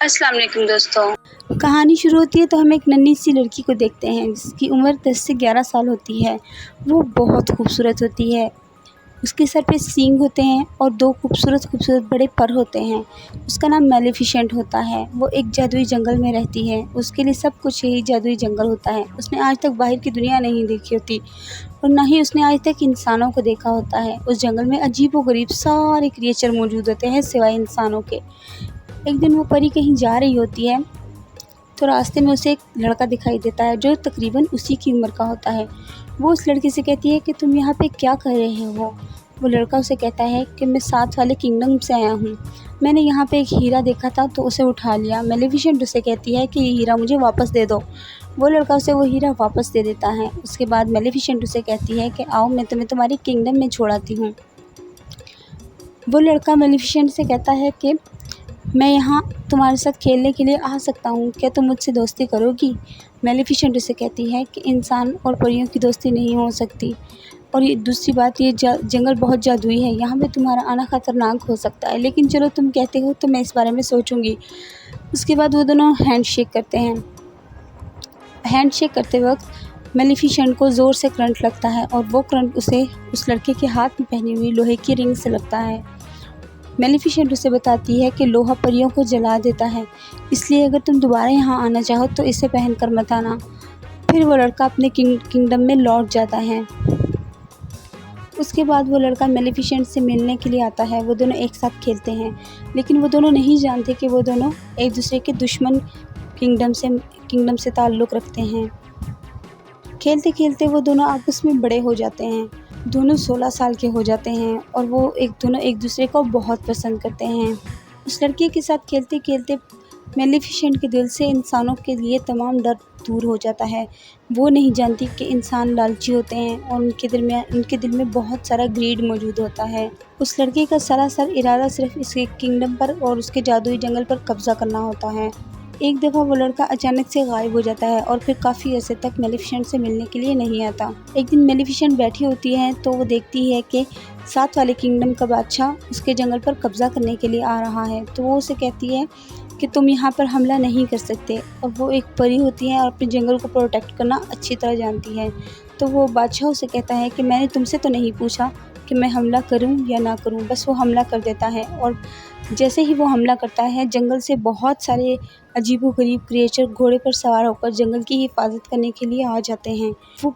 अस्सलाम वालेकुम दोस्तों। कहानी शुरू होती है तो हम एक नन्ही सी लड़की को देखते हैं जिसकी उम्र 10 से 11 साल होती है। वो बहुत खूबसूरत होती है। उसके सर पे सींग होते हैं और 2 खूबसूरत बड़े पर होते हैं। उसका नाम मैलेफिसेंट होता है। वो एक जादुई जंगल में रहती है। उसके लिए सब कुछ यही जादुई जंगल होता है। उसने आज तक बाहर की दुनिया नहीं देखी होती और ना ही उसने आज तक इंसानों को देखा होता है। उस जंगल में अजीबो-गरीब सारे क्रिएचर मौजूद होते हैं सिवाय इंसानों के। एक दिन वो परी कहीं जा रही होती है तो रास्ते में उसे एक लड़का दिखाई देता है जो तकरीबन उसी की उम्र का होता है। वो उस लड़के से कहती है कि तुम यहाँ पे क्या कर रहे हो? वो लड़का उसे कहता है कि मैं साथ वाले किंगडम से आया हूँ। मैंने यहाँ पे एक हीरा देखा था तो उसे उठा लिया। मैलेफिसेंट उसे कहती है कि ये हीरा मुझे वापस दे दो। वो लड़का उसे वो हीरा वापस दे देता है। उसके बाद मैलेफिसेंट उसे कहती है कि आओ मैं तुम्हें तुम्हारे किंगडम में छोड़ाती हूँ। वो लड़का मैलेफिसेंट से कहता है कि मैं यहाँ तुम्हारे साथ खेलने के लिए आ सकता हूँ, क्या तुम मुझसे दोस्ती करोगी? मैलेफिसेंट उसे कहती है कि इंसान और परियों की दोस्ती नहीं हो सकती और ये दूसरी बात ये जंगल बहुत जादुई है, यहाँ पे तुम्हारा आना ख़तरनाक हो सकता है, लेकिन चलो तुम कहते हो तो मैं इस बारे में सोचूंगी। उसके बाद वो दोनों हैंडशेक करते हैं। हैंडशेक करते वक्त मैलेफिसेंट को ज़ोर से करंट लगता है और वो करंट उसे उस लड़के के हाथ में पहनी हुई लोहे की रिंग से लगता है। मैलेफिसेंट उसे बताती है कि लोहा परियों को जला देता है, इसलिए अगर तुम दोबारा यहाँ आना चाहो तो इसे पहन कर मत आना। फिर वो लड़का अपने किंगडम में लौट जाता है। उसके बाद वो लड़का मैलेफिसेंट से मिलने के लिए आता है। वो दोनों एक साथ खेलते हैं, लेकिन वो दोनों नहीं जानते कि वो दोनों एक दूसरे के दुश्मन किंगडम से ताल्लुक़ रखते हैं। खेलते खेलते वो दोनों आपस में बड़े हो जाते हैं। दोनों 16 साल के हो जाते हैं और वो दोनों एक दूसरे को बहुत पसंद करते हैं। उस लड़के के साथ खेलते खेलते मैलेफिसेंट के दिल से इंसानों के लिए तमाम डर दूर हो जाता है। वो नहीं जानती कि इंसान लालची होते हैं और उनके दिल में बहुत सारा ग्रीड मौजूद होता है। उस लड़के का सरासर इरादा सिर्फ इसके किंगडम पर और उसके जादुई जंगल पर कब्जा करना होता है। एक दफ़ा वो लड़का अचानक से गायब हो जाता है और फिर काफ़ी अर्से तक मैलेफिसेंट से मिलने के लिए नहीं आता। एक दिन मैलेफिसेंट बैठी होती है तो वो देखती है कि साथ वाले किंगडम का बादशाह उसके जंगल पर कब्जा करने के लिए आ रहा है। तो वो उसे कहती है कि तुम यहाँ पर हमला नहीं कर सकते, और वो एक परी होती है और अपने जंगल को प्रोटेक्ट करना अच्छी तरह जानती है। तो वो बादशाह उसे कहता है कि मैंने तुमसे तो नहीं पूछा कि मैं हमला करूं या ना करूं, बस वो हमला कर देता है। और जैसे ही वो हमला करता है, जंगल से बहुत सारे अजीबो-गरीब क्रिएचर घोड़े पर सवार होकर जंगल की हिफाजत करने के लिए आ जाते हैं। वो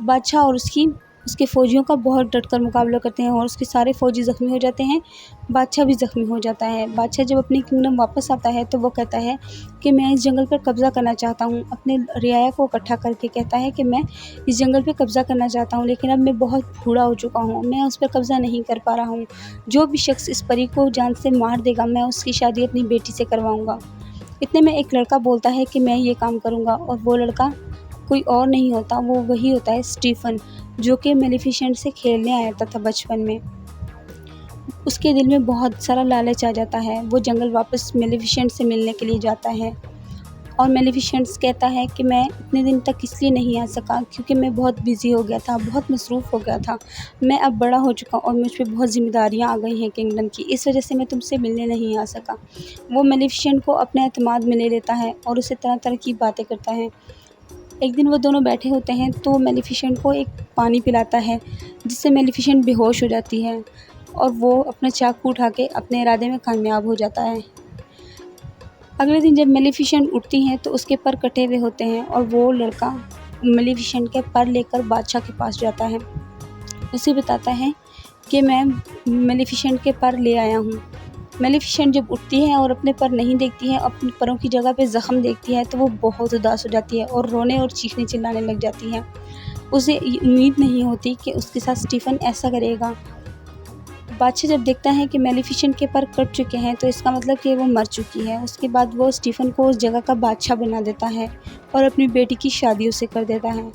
बादशाह और उसके फ़ौजियों का बहुत डटकर मुकाबला करते हैं और उसके सारे फ़ौजी ज़ख्मी हो जाते हैं। बादशाह भी ज़ख्मी हो जाता है। बादशाह जब अपनी किंगडम वापस आता है तो वो कहता है कि मैं इस जंगल पर कब्ज़ा करना चाहता हूँ। अपने रियाया को इकट्ठा करके कहता है कि मैं इस जंगल पे कब्ज़ा करना चाहता हूँ, लेकिन अब मैं बहुत बूढ़ा हो चुका हूँ, मैं उस पर कब्ज़ा नहीं कर पा रहा हूँ। जो भी शख्स इस परी को जान से मार देगा, मैं उसकी शादी अपनी बेटी से करवाऊँगा। इतने में एक लड़का बोलता है कि मैं ये काम करूँगा, और वो लड़का कोई और नहीं होता, वो वही होता है स्टीफ़न, जो कि मैलेफिसेंट से खेलने आया था बचपन में। उसके दिल में बहुत सारा लालच आ जाता है। वो जंगल वापस मैलेफिसेंट से मिलने के लिए जाता है और मैलेफिसेंट कहता है कि मैं इतने दिन तक इसलिए नहीं आ सका क्योंकि मैं बहुत बिज़ी हो गया था, बहुत मसरूफ़ हो गया था। मैं अब बड़ा हो चुका और मुझ पे बहुत ज़िम्मेदारियाँ आ गई हैं किंगडम की, इस वजह से मैं तुमसे मिलने नहीं आ सका। वो मैलेफिसेंट को अपने एतमाद में ले लेता है और उससे तरह-तरह की बातें करता है। एक दिन वो दोनों बैठे होते हैं तो मैलेफिसेंट को एक पानी पिलाता है, जिससे मैलेफिसेंट बेहोश हो जाती है और वो अपना चाकू उठा के अपने इरादे में कामयाब हो जाता है। अगले दिन जब मैलेफिसेंट उठती हैं तो उसके पर कटे हुए होते हैं और वो लड़का मैलेफिसेंट के पर लेकर बादशाह के पास जाता है। उसे बताता है कि मैं मैलेफिसेंट के पर ले आया हूँ। मैलेफिसेंट जब उठती है और अपने पर नहीं देखती है, अपने परों की जगह पे ज़ख्म देखती है, तो वो बहुत उदास हो जाती है और रोने और चीखने चिल्लाने लग जाती है। उसे ये उम्मीद नहीं होती कि उसके साथ स्टीफ़न ऐसा करेगा। बादशाह जब देखता है कि मैलेफिसेंट के पर कट चुके हैं तो इसका मतलब कि वो मर चुकी है। उसके बाद वो स्टीफ़न को उस जगह का बादशाह बना देता है और अपनी बेटी की शादी उससे कर देता है।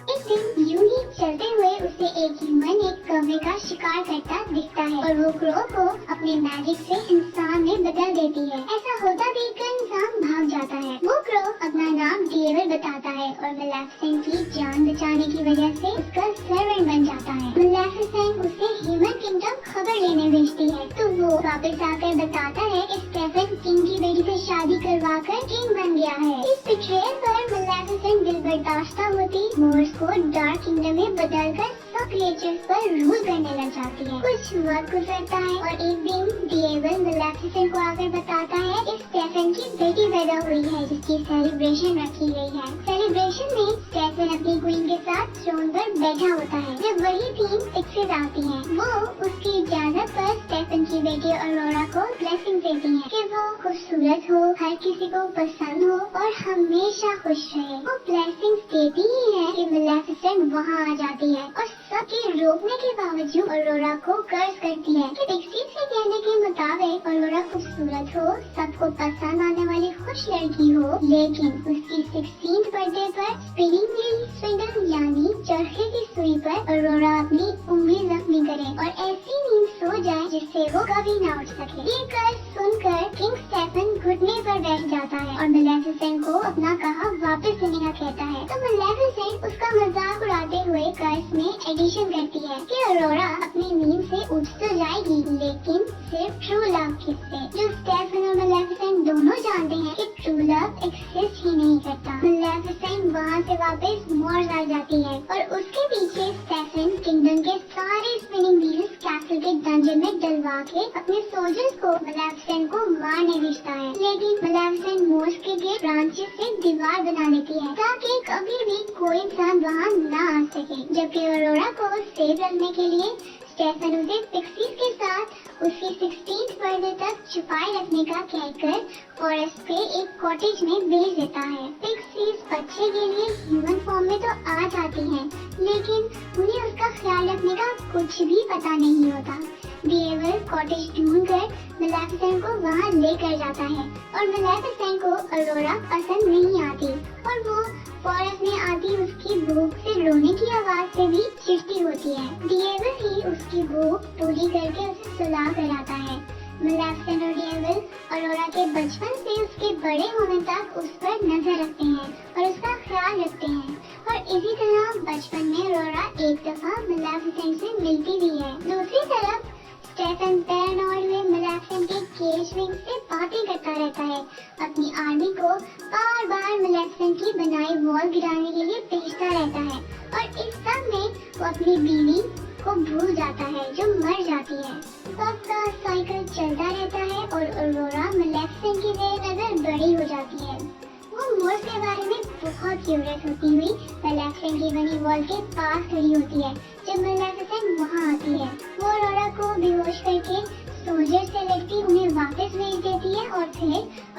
एक दिन यूं ही चलते हुए उसे एक ह्यूमन एक कौवे का शिकार करता दिखता है और वो क्रो को अपने मैजिक से इंसान में बदल देती है। ऐसा होता देखकर इंसान भाग जाता है। वो क्रो अपना नाम डेविड बताता है है और मेलेफिसेंट की जान बचाने की वजह से उसका सर्वेंट बन जाता है। मेलेफिसेंट उसे ह्यूमन किंगडम खबर लेने भेजती है, तो वो वापस आकर बताता है कि स्टेफन किंग की बेटी से शादी करवाकर किंग बन गया है। इस बिट्रेयल पर मेलेफिसेंट दिल बर्दाश्त होती मोर्स को डार्क किंगडम में बदलकर सब क्रिएचर्स पर रूल करने लग जाती है। कुछ वक्त गुजरता है और एक दिन डिएवल मेलेफिसेंट को आकर बताता है कि स्टेफन की बेटी पैदा हुई है जिसकी सेलिब्रेशन रखी गई है। सेलिब्रेशन में स्टेफन अपनी क्वीन के साथ थ्रोन पर बैठा होता है। जब वही तीन पिक्सेस आती हैं, वो उसकी इजाजत पर स्टेफन की बेटी ऑरोरा को ब्लेसिंग देती हैं कि वो खूबसूरत हो, हर किसी को पसंद हो और हमेशा खुश रहे। वो ब्लेसिंग्स देती ही है कि मेलेफिसेंट वहाँ आ जाती है और सबके रोकने के बावजूद ऑरोरा को कर्ज करती है कि पिक्सीज के कहने के मुताबिक ऑरोरा खूबसूरत हो, सबको पसंद आने वाली खुश लड़की हो, लेकिन उसकी 16th बर्थडे पर स्पिनिंग व्हील स्विंडल यानी चरखे की सुई पर ऑरोरा अपनी उंगली जख्मी करे और ऐसी नींद सो जाए जिससे वो कभी न उठ सके। ये कर्ज सुनकर किंग स्टेफन घुटने पर बैठ जाता है और मेलेफिसेंट को अपना कहा वापस लेने का कहता है। तो मेलेफिसेंट उसका मजाक उड़ाते हुए कर्ज में एडिशन करती है कि ऑरोरा अपनी नींद से उठ तो जाएगी, लेकिन सिर्फ ट्रू लव किस से, जो स्टेफन और मेलेफिसेंट दोनों जानते हैं कि ट्रू लव एक्सिस्ट ही नहीं करता। मेलेफिसेंट वहाँ से वापस मॉर्स आ जाती है और उसके पीछे स्टेफन किंगडम के सारे स्पिनिंग व्हील्स कैसल के डंजन में डलवा के अपने सोल्जर्स को मेलेफिसेंट को मारने भेजता है, लेकिन मेलेफिसेंट मोर्स के ब्रांचेस से दीवार बना लेती है ताकि कभी भी कोई इंसान वहाँ न आ सके। जबकि ऑरोरा को सेफ रखने के लिए स्टेफन उसे पिक्सीज के साथ उसकी 16th बर्थडे तक छुपाए रखने का कहकर फॉरेस्ट के एक कॉटेज में भेज देता है। पिक्सीज बच्चे के लिए ह्यूमन फॉर्म में तो आ जाती हैं, लेकिन उन्हें उसका ख्याल रखने का कुछ भी पता नहीं होता। डिएवल कॉटेज ढूंढकर मेलेफिसेंट को वहाँ लेकर जाता है और मेलेफिसेंट को ऑरोरा पसंद नहीं आती और वो फॉरेस्ट में आती उसकी भूख से रोने की आवाज से भी चिढ़ती होती है। डिएवल ही उसकी भूख पूरी करके उसे सुला कर आता है। मेलेफिसेंट और डिएवल ऑरोरा के बचपन से उसके बड़े होने तक उस पर नजर रखते हैं और उसका ख्याल रखते हैं और इसी तरह बचपन में ऑरोरा एक दफा मेलेफिसेंट से मिलती भी है। दूसरी तरफ स्टेफन पैरानॉइड हुए मेलेफिसेंट के केज विंग से बातें करता रहता है। अपनी आर्मी को बार बार मेलेफिसेंट की बनाई वॉल गिराने के लिए भेजता रहता है और इस सब में वो अपनी बीवी को भूल जाता है जो मर जाती है। वक्त का साइकिल चलता रहता है और ऑरोरा मेलेफिसेंट की जेर नजर बड़ी हो जाती है। वो मोर्स के बारे में बहुत क्यूरियस होती हुई मेलेफिसेंट की बनी वॉल के पास खड़ी होती है। जब मेलेफिसेंट वहाँ आती है, वो ऑरोरा को बेहोश करके सोल्जर से लड़ती उन्हें वापस भेज देती है और फिर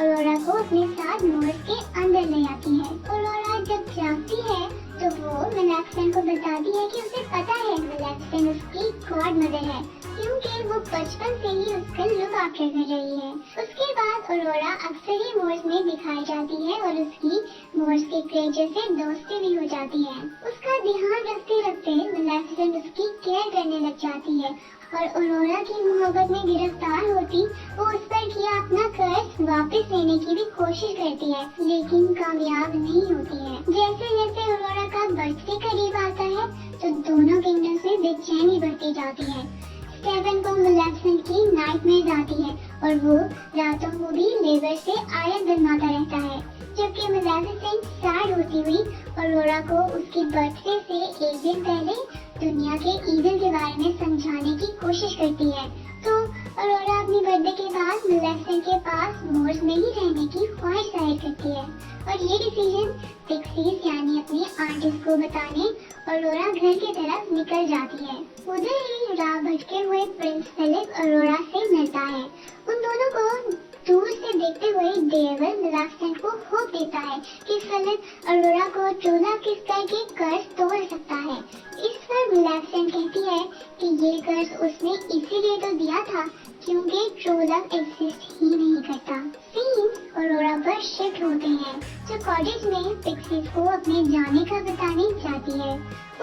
ऑरोरा को अपने साथ मोर्स के अंदर ले आती है। ऑरोरा जब जागती है तो वो मेलेफिसेंट को बताती है कि उसे पता है मेलेफिसेंट उसकी गॉड मदर है, क्योंकि वो बचपन से ही उसका लुक आफ्टर कर रही है। उसके बाद ऑरोरा अक्सर ही मोर्स में दिखाई जाती है और उसकी मोर्स के क्रिएचर से दोस्ती भी हो जाती है। उसका ध्यान रखते रखते मेलेफिसेंट उसकी केयर करने लग जाती है और ऑरोरा की मोहब्बत में गिरफ्तार होती वो उस पर किया अपना कर्ज वापस लेने की भी कोशिश करती है, लेकिन कामयाब नहीं होती है। जैसे जैसे ऑरोरा का बर्थडे करीब आता है तो दोनों किंगडम से बेचैनी बढ़ती जाती है। स्टेफन को मेलेफिसेंट की नाइटमेयर्स आती है और वो रातों को भी लेबर से आयत बनवाता रहता है, जबकि मेलेफिसेंट सैड होती हुई ऑरोरा को उसकी बर्थडे से एक दिन पहले दुनिया के ईविल के बारे में समझाने की कोशिश करती है। तो ऑरोरा अपनी बर्थडे के बाद मेलेफिसेंट के पास मोर्स में ही रहने की ख्वाहिश जाहिर करती है और ये डिसीजन पिक्सीज यानी अपनी आंटिस को बताने ऑरोरा घर की तरफ निकल जाती है। उधर ही राह भटके हुए प्रिंस फिलिप ऑरोरा से मिलता है। उन दोनों को दूर से देखते हुए डिएवल मेलेफिसेंट को होप देता है कि फिलिप ऑरोरा को ट्रू लव किस करके कर्ज तोड़ सकता है। इस पर मेलेफिसेंट कहती है कि ये कर्ज उसने इसीलिए तो दिया था क्योंकि ट्रू लव एक्सिस्ट ही नहीं करता। सीन्स ऑरोरा पर शिफ्ट होते हैं जो कॉटेज में पिक्सीज को अपने जाने का बताने जाती है।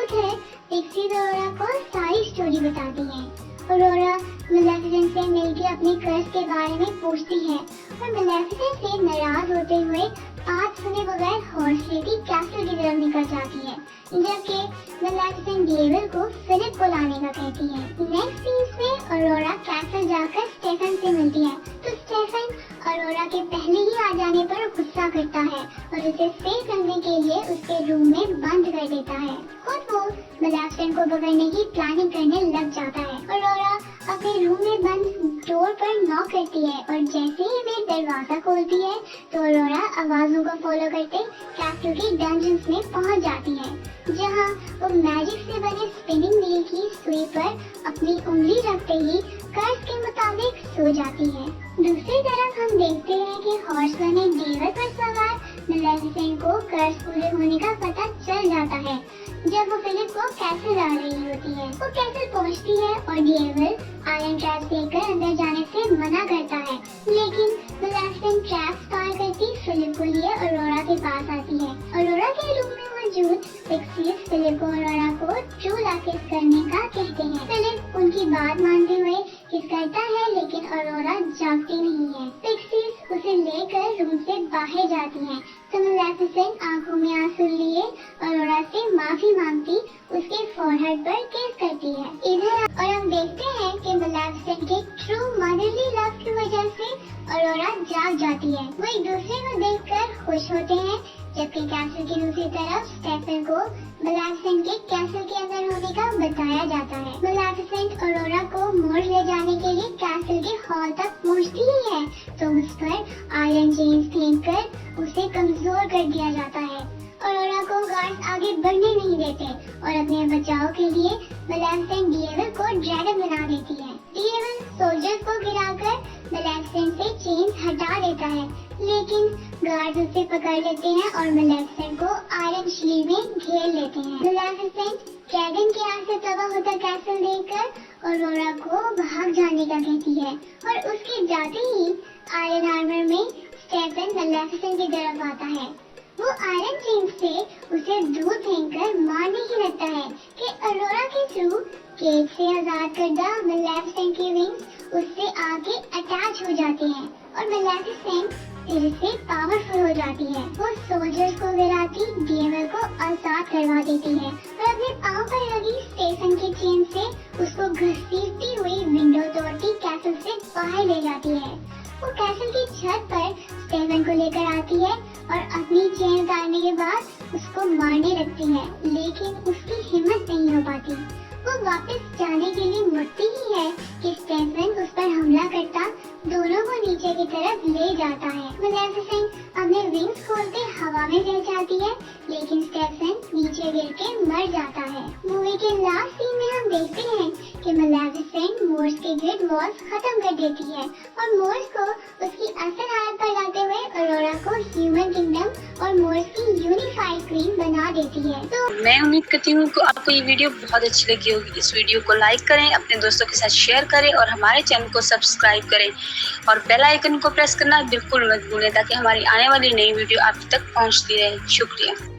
उधर पिक्सीज ऑरोरा को सारी स्टोरी बताती है। ऑरोरा मेलेफिसेंट से मिलकर अपने कर्ज के बारे में पूछती है और मेलेफिसेंट से नाराज होते हुए बात सुने बगैर हॉर्स लेडी कैसल की तरफ निकल जाती है, जबकि मेलेफिसेंट डेविल को फिलिप को लाने का कहती है। नेक्स्ट सीन्स में ऑरोरा कैसल जाकर स्टेफन से मिलती है, तो स्टेफन ऑरोरा के पहले ही आ जाने पर गुस्सा करता है और उसे सेफ रखने के लिए उसके रूम में बंद कर देता है। खुद वो मेलेफिसेंट को पकड़ने की प्लानिंग करने लग जाता है। ऑरोरा अपने रूम में बंद डोर पर नॉक करती है और जैसे ही वे दरवाजा खोलती है तो ऑरोरा आवाजों को फॉलो करते कैसल की डंजन्स में पहुंच जाती है, जहां वो मैजिक से बने स्पिनिंग व्हील की सुई पर अपनी उंगली रखते ही कर्ज के मुताबिक सो जाती है। दूसरी तरफ हम देखते हैं कि हॉर्स बने डेविल पर सवार मेलेफिसेंट को कर्ज पूरे होने का पता चल जाता है जब वो फिलिप को कैसल ला रही होती है। वो कैसल पहुंचती है और डेविल आयरन ट्रैप्स देखकर अंदर जाने से मना करता है, लेकिन मेलेफिसेंट ट्रैप्स पार करती फिलिप को लिए ऑरोरा के पास आती है। ऑरोरा के रूम में मौजूद पिक्सीज फिलिप को ऑरोरा को ट्रू लव किस करने का कहते हैं। फिलिप उनकी बात मानते हुए किस करता है, लेकिन ऑरोरा जागती नहीं है। पिक्सीज उसे लेकर रूम से बाहर जाती हैं, तो मेलेफिसेंट आंखों में आंसू लिए ऑरोरा से माफी मांगती उसके फोरहेड पर किस करती है। इधर और हम देखते हैं कि मेलेफिसेंट के ट्रू मदरली लव की वजह से ऑरोरा जाग जाती है। वो एक दूसरे को देखकर खुश होते हैं, जबकि कैसल की दूसरी तरफ स्टेफन को मेलेफिसेंट के कैसल के अंदर होने का बताया जाता है। मेलेफिसेंट ऑरोरा को मोड़ ले जाने के लिए कैसल के हॉल तक पहुंचती ही है, तो उस पर आयरन चेन्स फेंककर उसे कमजोर कर दिया जाता है। ऑरोरा को गार्ड्स आगे बढ़ने नहीं देते और अपने बचाव के लिए मेलेफिसेंट डेविल को ड्रैगन बना देती है। डेविल सोल्जर्स को गिराकर मेलेफिसेंट से चेन्स हटा देता है, लेकिन गार्ड्स उसे पकड़ लेते हैं और मेलेफिसेंट को आयरन शील्ड में घेर लेते हैं। मेलेफिसेंट ड्रैगन के आग से तबाह होता कैसल देखकर ऑरोरा को भाग जाने का कहती है और उसके जाते ही आयरन आर्मर में स्टेफन मेलेफिसेंट की तरफ आता है। वो आयरन चेन से उसे दूर फेंककर मारने ही लगता है कि ऑरोरा के थ्रू केज से आजाद करदा मेलेफिसेंट की विंग्स उससे आगे अटैच हो जाते हैं और मेलेफिसेंट फिर से पावरफुल हो जाती है। वो सोल्जर्स को गिराती डेविल को आजाद करवा देती है और अपने पांव पर लगी स्टेफन की चेन से उसको घसीटती हुई विंडो तोड़ती कैसल से बाहर ले जाती है। वो कैसल की छत पर स्टेफन को लेकर आती है और अपनी चेन उतारने के बाद उसको मारने लगती है, लेकिन उसकी हिम्मत नहीं हो पाती। वो वापस जाने के लिए मुड़ती ही है कि स्टेफन उस पर हमला करता दोनों को नीचे की तरफ ले जाता है। मेलेफिसेंट अपने विंग्स खोलते हवा में रह जाती है, लेकिन स्टेफन नीचे गिर के मर जाता है। मूवी के लास्ट सीन में हम देखते हैं कि मेलेफिसेंट मोर्स के ग्रिड वॉल्स खत्म कर देती है और मोर्स को उसकी असल हालत पर लाते हुए ऑरोरा को ह्यूमन किंगडम और मोर्स की यूनिफाइड क्वीन बना देती है। तो मैं उम्मीद करती हूँ कि आपको ये वीडियो बहुत अच्छी लगी होगी। इस वीडियो को लाइक करें, अपने दोस्तों के साथ शेयर करें और हमारे चैनल को सब्सक्राइब करें और बेल आइकन को प्रेस करना बिल्कुल मत भूलें ताकि हमारी आने वाली नई वीडियो आप तक पहुँचती रहे। शुक्रिया।